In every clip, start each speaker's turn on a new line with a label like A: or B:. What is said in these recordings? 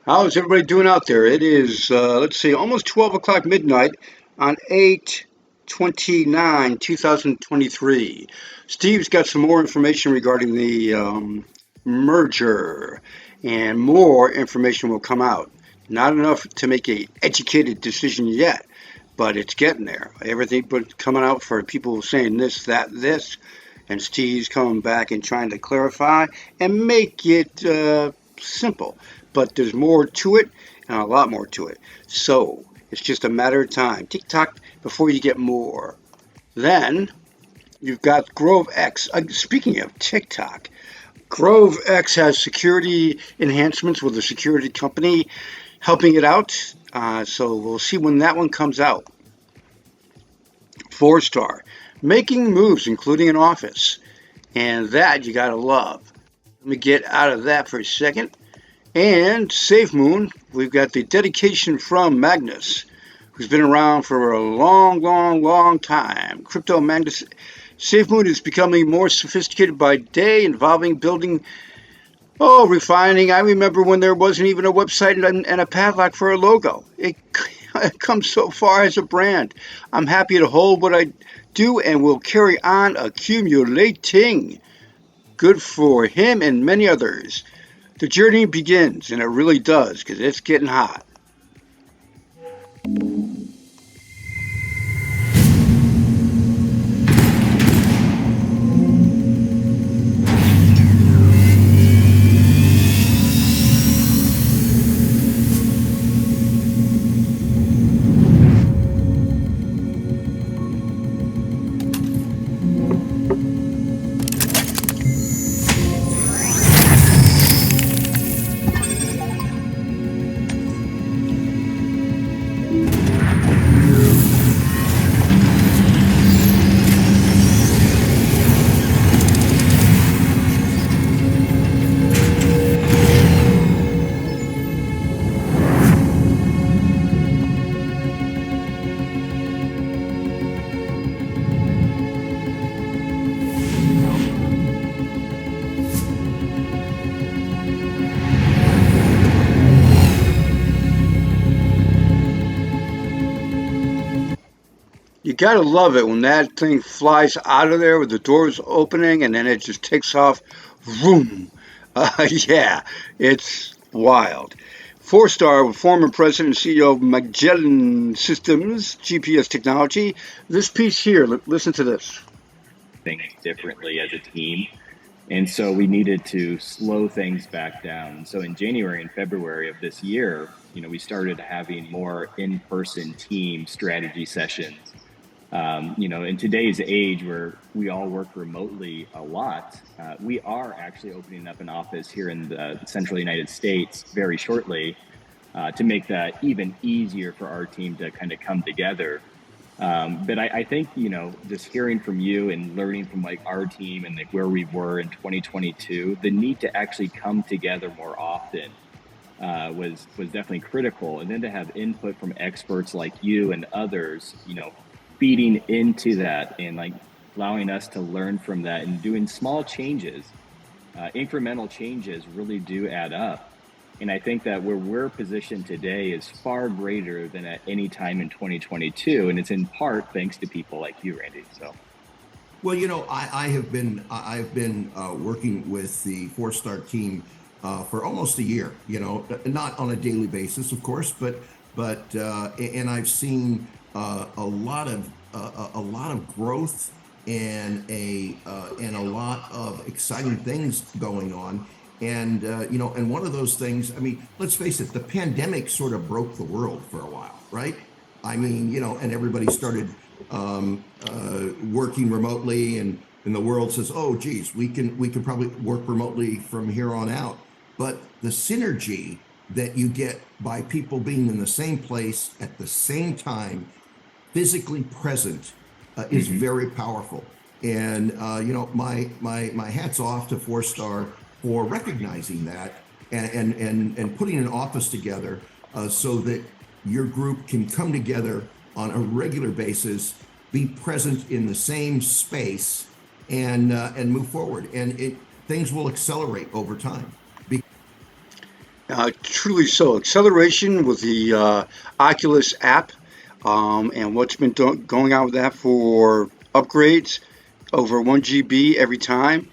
A: How's everybody doing out there? It is, let's see, almost 12 o'clock midnight on 8/29, 2023. Steve's got some more information regarding the merger, and more information will come out. Not enough to make a educated decision yet, but it's getting there. Everything but coming out for people saying this, that, this, and Steve's coming back and trying to clarify and make it simple. But there's more to it and a lot more to it. So it's just a matter of time. Tick tock before you get more. Then you've got Grove X. Speaking of TikTok, Grove X has security enhancements with a security company helping it out. So we'll see when that one comes out. Four star, making moves, including an office. And that you gotta love. Let me get out of that for a second. And SafeMoon, we've got the dedication from Magnus, who's been around for a long, long, long time. Crypto Magnus. SafeMoon is becoming more sophisticated by day, involving building, refining. I remember when there wasn't even a website and a padlock for a logo. It comes so far as a brand. I'm happy to hold what I do and will carry on accumulating. Good for him and many others. The journey begins, and it really does, because it's getting hot. You gotta love it when that thing flies out of there with the doors opening and then it just takes off. Vroom. Yeah, it's wild. Four star, former president and CEO of Magellan Systems, GPS technology. This piece here, listen to this.
B: Things differently as a team. And so we needed to slow things back down. So in January and February of this year, we started having more in-person team strategy sessions. In today's age where we all work remotely a lot, we are actually opening up an office here in the central United States very shortly to make that even easier for our team to kind of come together. But I think, just hearing from you and learning from like our team and like where we were in 2022, the need to actually come together more often was definitely critical. And then to have input from experts like you and others, feeding into that and like allowing us to learn from that and doing small changes, incremental changes really do add up. And I think that where we're positioned today is far greater than at any time in 2022. And it's in part thanks to people like you, Randy. So.
C: Well, I've been working with the Fourthstar team for almost a year. Not on a daily basis, of course, but and I've seen a lot of growth and a lot of exciting things going on. And and one of those things, I mean, let's face it, the pandemic sort of broke the world for a while, right? I mean, and everybody started working remotely, and the world says, oh, geez, we can probably work remotely from here on out. But the synergy that you get by people being in the same place at the same time, physically present, is very powerful. And my hat's off to Fourthstar for recognizing that and putting an office together so that your group can come together on a regular basis, be present in the same space, and move forward. And things will accelerate over time.
A: Truly so. Acceleration with the Oculus app, and what's been going on with that for upgrades over 1 GB every time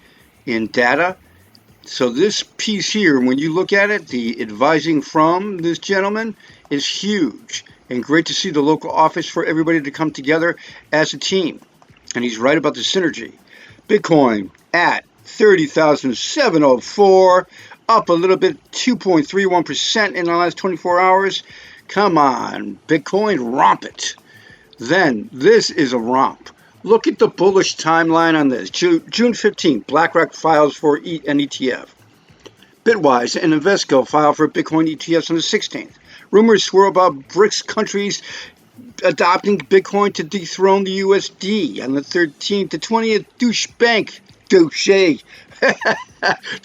A: in data. So this piece here, when you look at it, the advising from this gentleman is huge, and great to see the local office for everybody to come together as a team. And he's right about the synergy. Bitcoin at 30,704, up a little bit, 2.31% in the last 24 hours. Come on, Bitcoin, romp it. Then this is a romp. Look at the bullish timeline on this. June 15th, BlackRock files for an ETF. Bitwise and Invesco file for Bitcoin ETFs on the 16th. Rumors swirl about BRICS countries adopting Bitcoin to dethrone the USD on the 13th. The 20th, douche bank. Douche.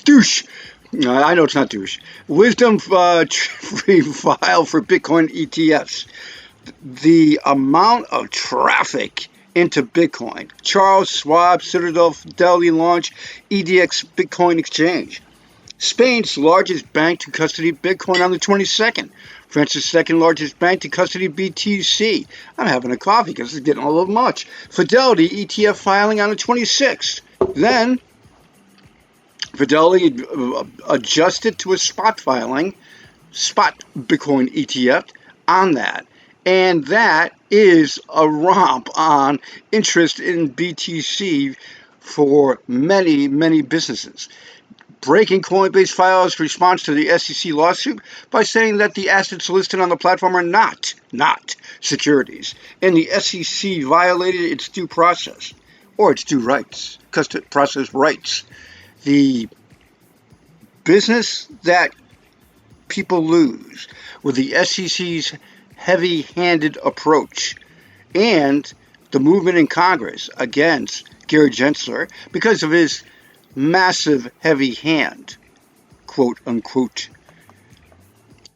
A: Douche. I know it's not douche. Wisdom free file for Bitcoin ETFs. The amount of traffic into Bitcoin. Charles Schwab, Citadel, Fidelity launch EDX Bitcoin exchange. Spain's largest bank to custody Bitcoin on the 22nd. France's second largest bank to custody BTC. I'm having a coffee because it's getting a little much. Fidelity ETF filing on the 26th. Then Fidelity adjusted to a spot filing, spot Bitcoin ETF on that. And that is a romp on interest in BTC for many, many businesses. Breaking Coinbase files response to the SEC lawsuit by saying that the assets listed on the platform are not securities, and the SEC violated its due process, or its due rights, process rights. The business that people lose with the SEC's heavy-handed approach and the movement in Congress against Gary Gensler because of his massive heavy hand, quote unquote.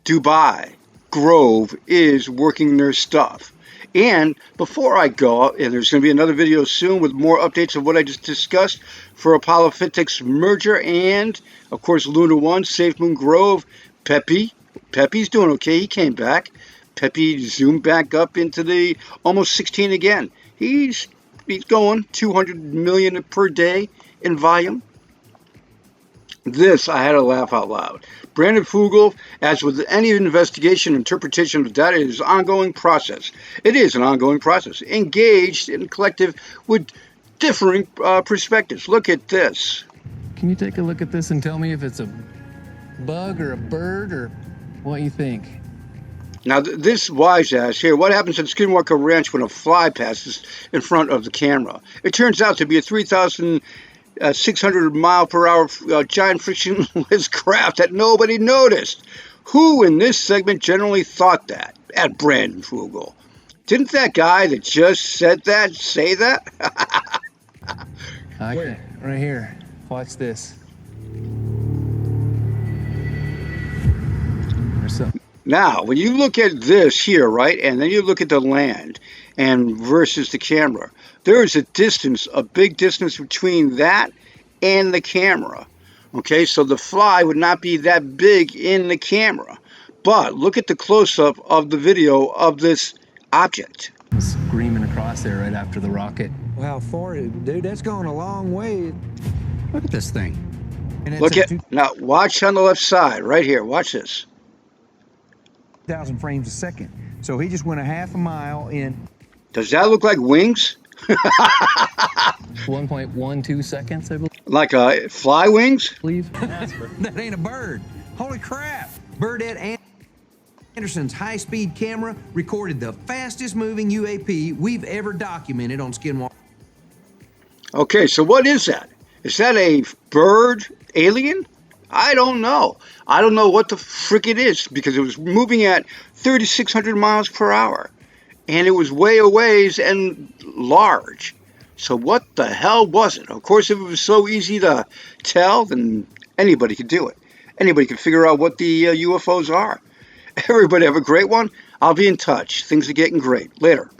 A: Dubai Grove is working their stuff. And before I go, and there's going to be another video soon with more updates of what I just discussed for Apollo FinTech's merger and, of course, Luna One, SafeMoon Grove, Pepe's doing okay. He came back. Pepe zoomed back up into the almost 16 again. He's going 200 million per day in volume. This, I had to laugh out loud. Brandon Fugel, as with any investigation, interpretation of data, is an ongoing process. It is an ongoing process, engaged and collective with differing perspectives. Look at this.
D: Can you take a look at this and tell me if it's a bug or a bird or what you think?
A: Now, this wise ass here, what happens at Skinwalker Ranch when a fly passes in front of the camera? It turns out to be a 3,600 mile per hour giant frictionless craft that nobody noticed. Who in this segment generally thought that? At Brandon Fugel. Didn't that guy that just said that say that?
D: Okay, right here. Watch this.
A: Now, when you look at this here, right, and then you look at the land and versus the camera, there is a distance, a big distance between that and the camera. Okay, so the fly would not be that big in the camera. But look at the close-up of the video of this object.
D: Screaming across there right after the rocket.
E: Well, how far, dude? That's going a long way.
F: Look at this thing.
E: And
A: Look at, now watch on the left side, right here. Watch this.
E: 1,000 frames a second. So he just went a half a mile in.
A: Does that look like wings?
D: 1.12 seconds, I
A: Like fly wings?
D: believe.
E: That ain't a bird. Holy crap. Burdette Anderson's high-speed camera recorded the fastest moving UAP we've ever documented on Skinwalker.
A: Okay, so what is that? Is that a bird alien? I don't know. I don't know what the frick it is because it was moving at 3,600 miles per hour. And it was way a ways and large. So what the hell was it? Of course, if it was so easy to tell, then anybody could do it. Anybody can figure out what the UFOs are. Everybody have a great one. I'll be in touch. Things are getting great. Later.